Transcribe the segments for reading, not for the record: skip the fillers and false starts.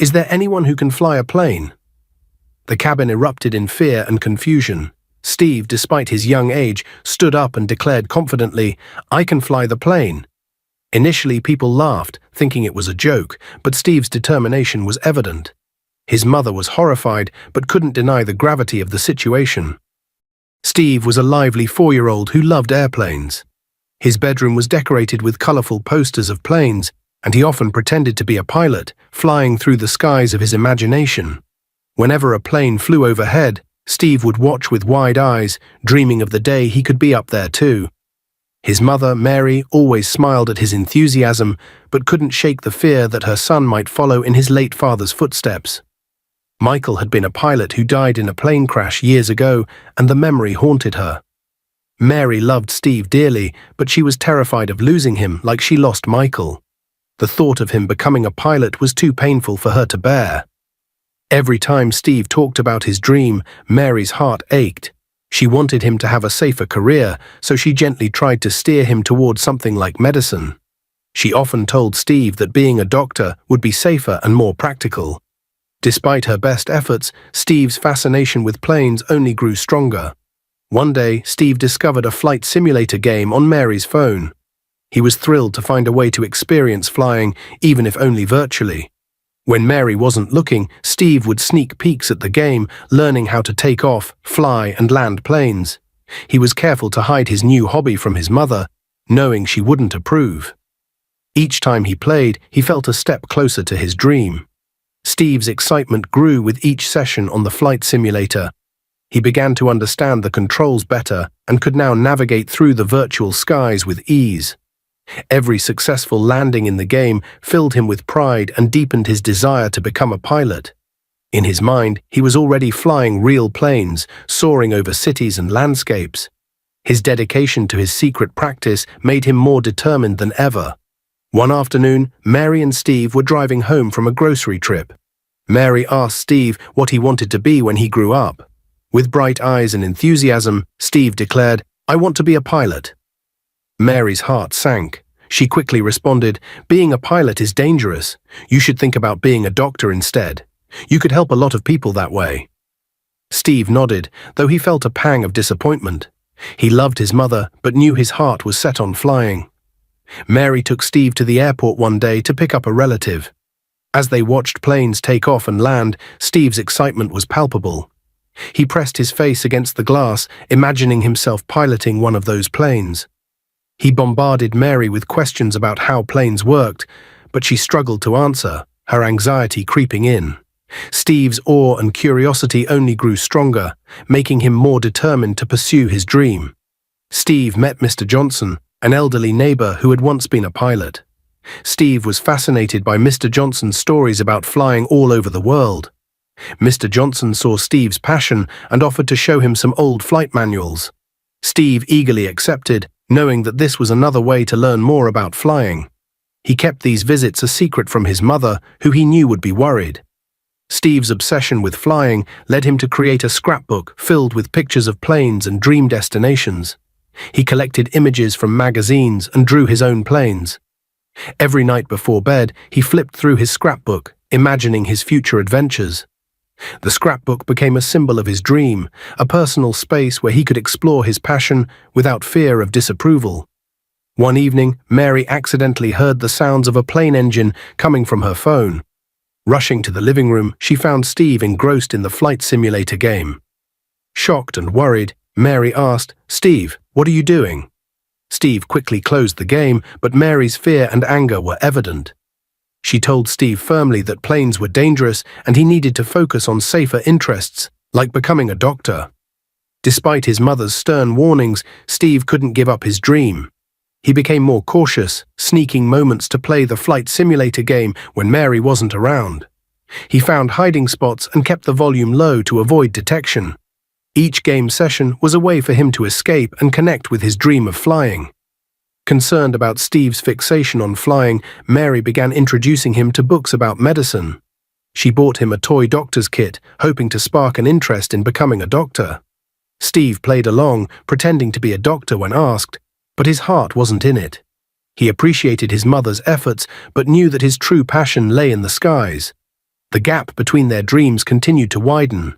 "Is there anyone who can fly a plane?" The cabin erupted in fear and confusion. Steve, despite his young age, stood up and declared confidently, "I can fly the plane." Initially, people laughed, thinking it was a joke, but Steve's determination was evident. His mother was horrified, but couldn't deny the gravity of the situation. Steve was a lively 4-year-old who loved airplanes. His bedroom was decorated with colorful posters of planes, and he often pretended to be a pilot, flying through the skies of his imagination. Whenever a plane flew overhead, Steve would watch with wide eyes, dreaming of the day he could be up there too. His mother, Mary, always smiled at his enthusiasm, but couldn't shake the fear that her son might follow in his late father's footsteps. Michael had been a pilot who died in a plane crash years ago, and the memory haunted her. Mary loved Steve dearly, but she was terrified of losing him like she lost Michael. The thought of him becoming a pilot was too painful for her to bear. Every time Steve talked about his dream, Mary's heart ached. She wanted him to have a safer career, so she gently tried to steer him towards something like medicine. She often told Steve that being a doctor would be safer and more practical. Despite her best efforts, Steve's fascination with planes only grew stronger. One day, Steve discovered a flight simulator game on Mary's phone. He was thrilled to find a way to experience flying, even if only virtually. When Mary wasn't looking, Steve would sneak peeks at the game, learning how to take off, fly, and land planes. He was careful to hide his new hobby from his mother, knowing she wouldn't approve. Each time he played, he felt a step closer to his dream. Steve's excitement grew with each session on the flight simulator. He began to understand the controls better and could now navigate through the virtual skies with ease. Every successful landing in the game filled him with pride and deepened his desire to become a pilot. In his mind, he was already flying real planes, soaring over cities and landscapes. His dedication to his secret practice made him more determined than ever. One afternoon, Mary and Steve were driving home from a grocery trip. Mary asked Steve what he wanted to be when he grew up. With bright eyes and enthusiasm, Steve declared, "I want to be a pilot." Mary's heart sank. She quickly responded, "Being a pilot is dangerous. You should think about being a doctor instead. You could help a lot of people that way." Steve nodded, though he felt a pang of disappointment. He loved his mother, but knew his heart was set on flying. Mary took Steve to the airport one day to pick up a relative. As they watched planes take off and land, Steve's excitement was palpable. He pressed his face against the glass, imagining himself piloting one of those planes. He bombarded Mary with questions about how planes worked, but she struggled to answer, her anxiety creeping in. Steve's awe and curiosity only grew stronger, making him more determined to pursue his dream. Steve met Mr. Johnson, an elderly neighbor who had once been a pilot. Steve was fascinated by Mr. Johnson's stories about flying all over the world. Mr. Johnson saw Steve's passion and offered to show him some old flight manuals. Steve eagerly accepted, knowing that this was another way to learn more about flying. He kept these visits a secret from his mother, who he knew would be worried. Steve's obsession with flying led him to create a scrapbook filled with pictures of planes and dream destinations. He collected images from magazines and drew his own planes. Every night before bed, he flipped through his scrapbook, imagining his future adventures. The scrapbook became a symbol of his dream, a personal space where he could explore his passion without fear of disapproval. One evening, Mary accidentally heard the sounds of a plane engine coming from her phone. Rushing to the living room, she found Steve engrossed in the flight simulator game. Shocked and worried, Mary asked, "Steve, what are you doing?" Steve quickly closed the game, but Mary's fear and anger were evident. She told Steve firmly that planes were dangerous and he needed to focus on safer interests, like becoming a doctor. Despite his mother's stern warnings, Steve couldn't give up his dream. He became more cautious, sneaking moments to play the flight simulator game when Mary wasn't around. He found hiding spots and kept the volume low to avoid detection. Each game session was a way for him to escape and connect with his dream of flying. Concerned about Steve's fixation on flying, Mary began introducing him to books about medicine. She bought him a toy doctor's kit, hoping to spark an interest in becoming a doctor. Steve played along, pretending to be a doctor when asked, but his heart wasn't in it. He appreciated his mother's efforts, but knew that his true passion lay in the skies. The gap between their dreams continued to widen.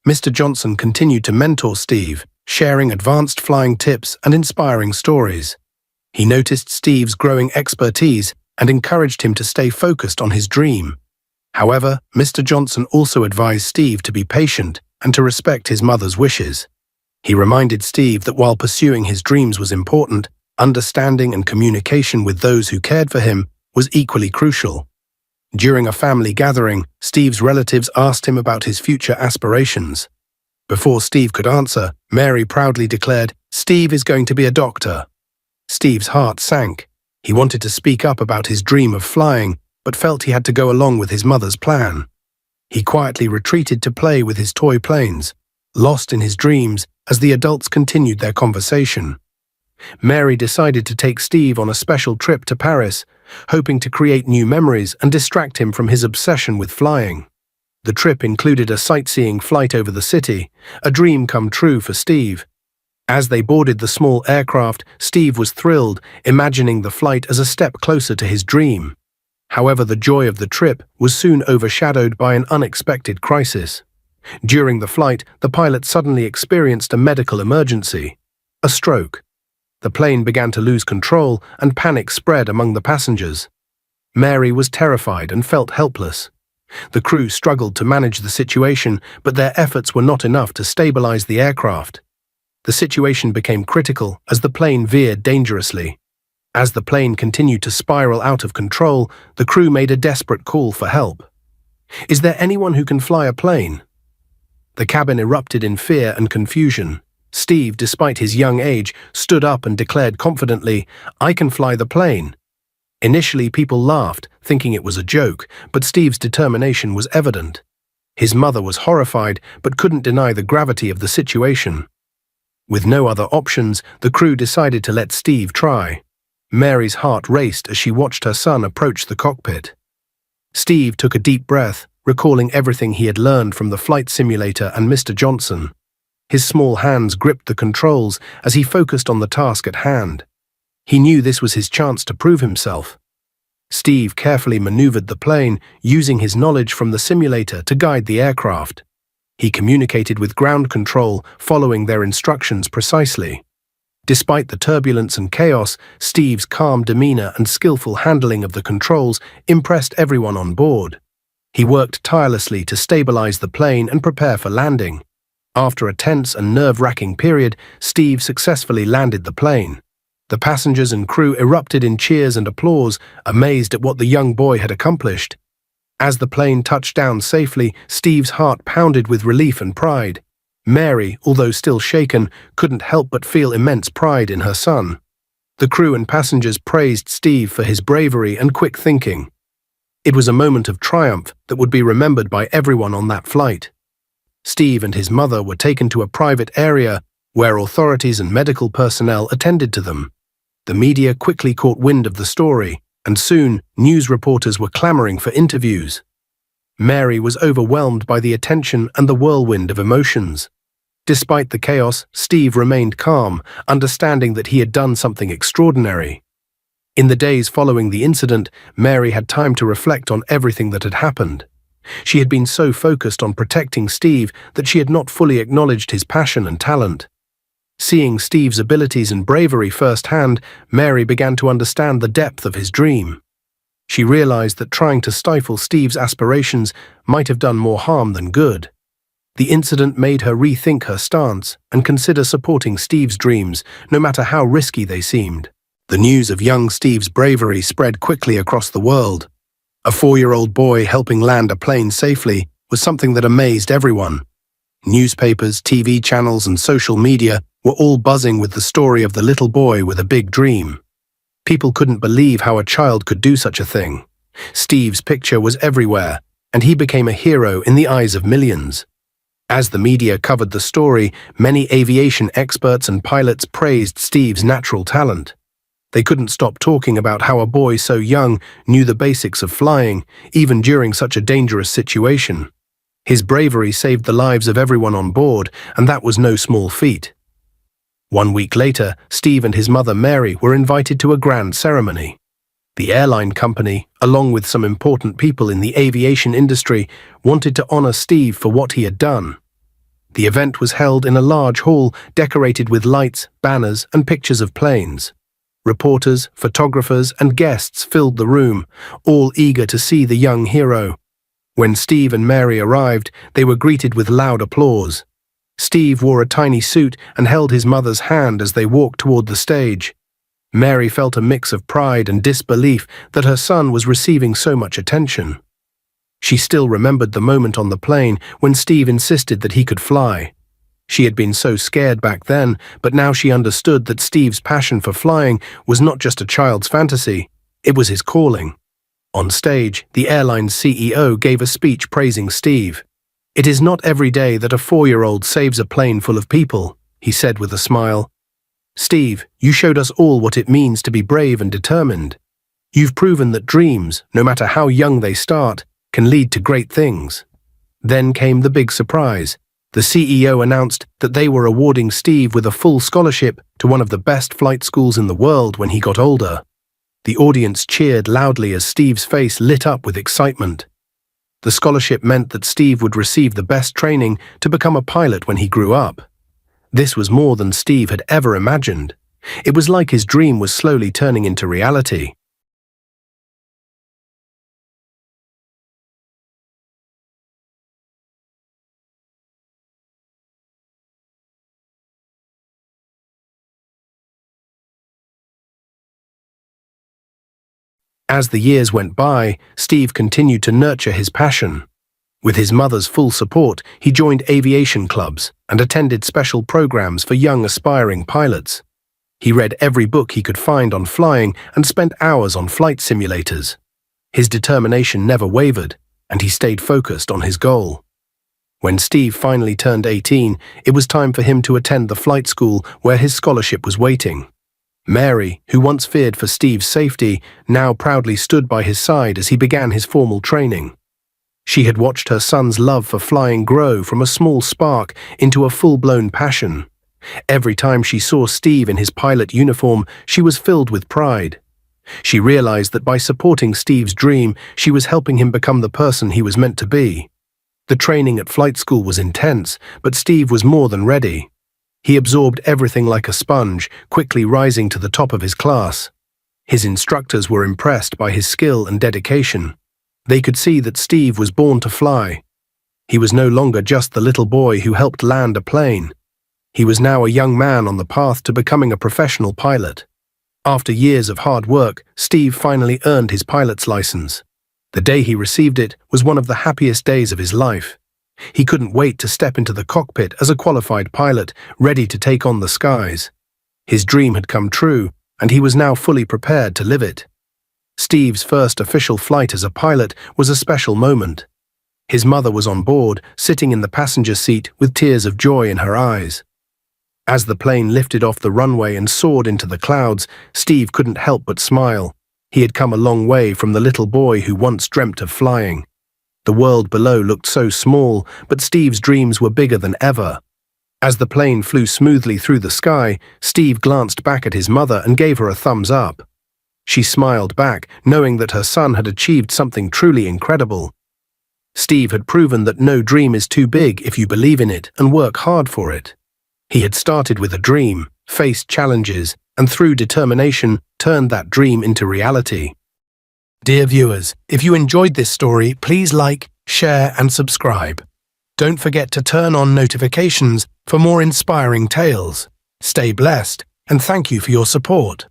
Mr. Johnson continued to mentor Steve, sharing advanced flying tips and inspiring stories. He noticed Steve's growing expertise and encouraged him to stay focused on his dream. However, Mr. Johnson also advised Steve to be patient and to respect his mother's wishes. He reminded Steve that while pursuing his dreams was important, understanding and communication with those who cared for him was equally crucial. During a family gathering, Steve's relatives asked him about his future aspirations. Before Steve could answer, Mary proudly declared, "Steve is going to be a doctor." Steve's heart sank. He wanted to speak up about his dream of flying, but felt he had to go along with his mother's plan. He quietly retreated to play with his toy planes, lost in his dreams as the adults continued their conversation. Mary decided to take Steve on a special trip to Paris, hoping to create new memories and distract him from his obsession with flying. The trip included a sightseeing flight over the city, a dream come true for Steve. As they boarded the small aircraft, Steve was thrilled, imagining the flight as a step closer to his dream. However, the joy of the trip was soon overshadowed by an unexpected crisis. During the flight, the pilot suddenly experienced a medical emergency, a stroke. The plane began to lose control and panic spread among the passengers. Mary was terrified and felt helpless. The crew struggled to manage the situation, but their efforts were not enough to stabilize the aircraft. The situation became critical as the plane veered dangerously. As the plane continued to spiral out of control, the crew made a desperate call for help. "Is there anyone who can fly a plane?" The cabin erupted in fear and confusion. Steve, despite his young age, stood up and declared confidently, "I can fly the plane." Initially, people laughed, thinking it was a joke, but Steve's determination was evident. His mother was horrified, but couldn't deny the gravity of the situation. With no other options, the crew decided to let Steve try. Mary's heart raced as she watched her son approach the cockpit. Steve took a deep breath, recalling everything he had learned from the flight simulator and Mr. Johnson. His small hands gripped the controls as he focused on the task at hand. He knew this was his chance to prove himself. Steve carefully maneuvered the plane, using his knowledge from the simulator to guide the aircraft. He communicated with ground control, following their instructions precisely. Despite the turbulence and chaos, Steve's calm demeanor and skillful handling of the controls impressed everyone on board. He worked tirelessly to stabilize the plane and prepare for landing. After a tense and nerve-wracking period, Steve successfully landed the plane. The passengers and crew erupted in cheers and applause, amazed at what the young boy had accomplished. As the plane touched down safely, Steve's heart pounded with relief and pride. Mary, although still shaken, couldn't help but feel immense pride in her son. The crew and passengers praised Steve for his bravery and quick thinking. It was a moment of triumph that would be remembered by everyone on that flight. Steve and his mother were taken to a private area where authorities and medical personnel attended to them. The media quickly caught wind of the story, and soon news reporters were clamoring for interviews. Mary was overwhelmed by the attention and the whirlwind of emotions. Despite the chaos, Steve remained calm, understanding that he had done something extraordinary. In the days following the incident, Mary had time to reflect on everything that had happened. She had been so focused on protecting Steve that she had not fully acknowledged his passion and talent. Seeing Steve's abilities and bravery firsthand, Mary began to understand the depth of his dream. She realized that trying to stifle Steve's aspirations might have done more harm than good. The incident made her rethink her stance and consider supporting Steve's dreams, no matter how risky they seemed. The news of young Steve's bravery spread quickly across the world. A 4-year-old boy helping land a plane safely was something that amazed everyone. Newspapers, TV channels, and social media were all buzzing with the story of the little boy with a big dream. People couldn't believe how a child could do such a thing. Steve's picture was everywhere, and he became a hero in the eyes of millions. As the media covered the story, many aviation experts and pilots praised Steve's natural talent. They couldn't stop talking about how a boy so young knew the basics of flying, even during such a dangerous situation. His bravery saved the lives of everyone on board, and that was no small feat. 1 week later, Steve and his mother Mary were invited to a grand ceremony. The airline company, along with some important people in the aviation industry, wanted to honor Steve for what he had done. The event was held in a large hall decorated with lights, banners, and pictures of planes. Reporters, photographers, and guests filled the room, all eager to see the young hero. When Steve and Mary arrived, they were greeted with loud applause. Steve wore a tiny suit and held his mother's hand as they walked toward the stage. Mary felt a mix of pride and disbelief that her son was receiving so much attention. She still remembered the moment on the plane when Steve insisted that he could fly. She had been so scared back then, but now she understood that Steve's passion for flying was not just a child's fantasy, it was his calling. On stage, the airline's CEO gave a speech praising Steve. "It is not every day that a 4-year-old saves a plane full of people," he said with a smile. "Steve, you showed us all what it means to be brave and determined. You've proven that dreams, no matter how young they start, can lead to great things." Then came the big surprise. The CEO announced that they were awarding Steve with a full scholarship to one of the best flight schools in the world when he got older. The audience cheered loudly as Steve's face lit up with excitement. The scholarship meant that Steve would receive the best training to become a pilot when he grew up. This was more than Steve had ever imagined. It was like his dream was slowly turning into reality. As the years went by, Steve continued to nurture his passion. With his mother's full support, he joined aviation clubs and attended special programs for young aspiring pilots. He read every book he could find on flying and spent hours on flight simulators. His determination never wavered, and he stayed focused on his goal. When Steve finally turned 18, it was time for him to attend the flight school where his scholarship was waiting. Mary, who once feared for Steve's safety, now proudly stood by his side as he began his formal training. She had watched her son's love for flying grow from a small spark into a full-blown passion. Every time she saw Steve in his pilot uniform, she was filled with pride. She realized that by supporting Steve's dream, she was helping him become the person he was meant to be. The training at flight school was intense, but Steve was more than ready. He absorbed everything like a sponge, quickly rising to the top of his class. His instructors were impressed by his skill and dedication. They could see that Steve was born to fly. He was no longer just the little boy who helped land a plane. He was now a young man on the path to becoming a professional pilot. After years of hard work, Steve finally earned his pilot's license. The day he received it was one of the happiest days of his life. He couldn't wait to step into the cockpit as a qualified pilot, ready to take on the skies. His dream had come true, and he was now fully prepared to live it. Steve's first official flight as a pilot was a special moment. His mother was on board, sitting in the passenger seat with tears of joy in her eyes. As the plane lifted off the runway and soared into the clouds, Steve couldn't help but smile. He had come a long way from the little boy who once dreamt of flying. The world below looked so small, but Steve's dreams were bigger than ever. As the plane flew smoothly through the sky, Steve glanced back at his mother and gave her a thumbs up. She smiled back, knowing that her son had achieved something truly incredible. Steve had proven that no dream is too big if you believe in it and work hard for it. He had started with a dream, faced challenges, and through determination, turned that dream into reality. Dear viewers, if you enjoyed this story, please like, share, and subscribe. Don't forget to turn on notifications for more inspiring tales. Stay blessed, and thank you for your support.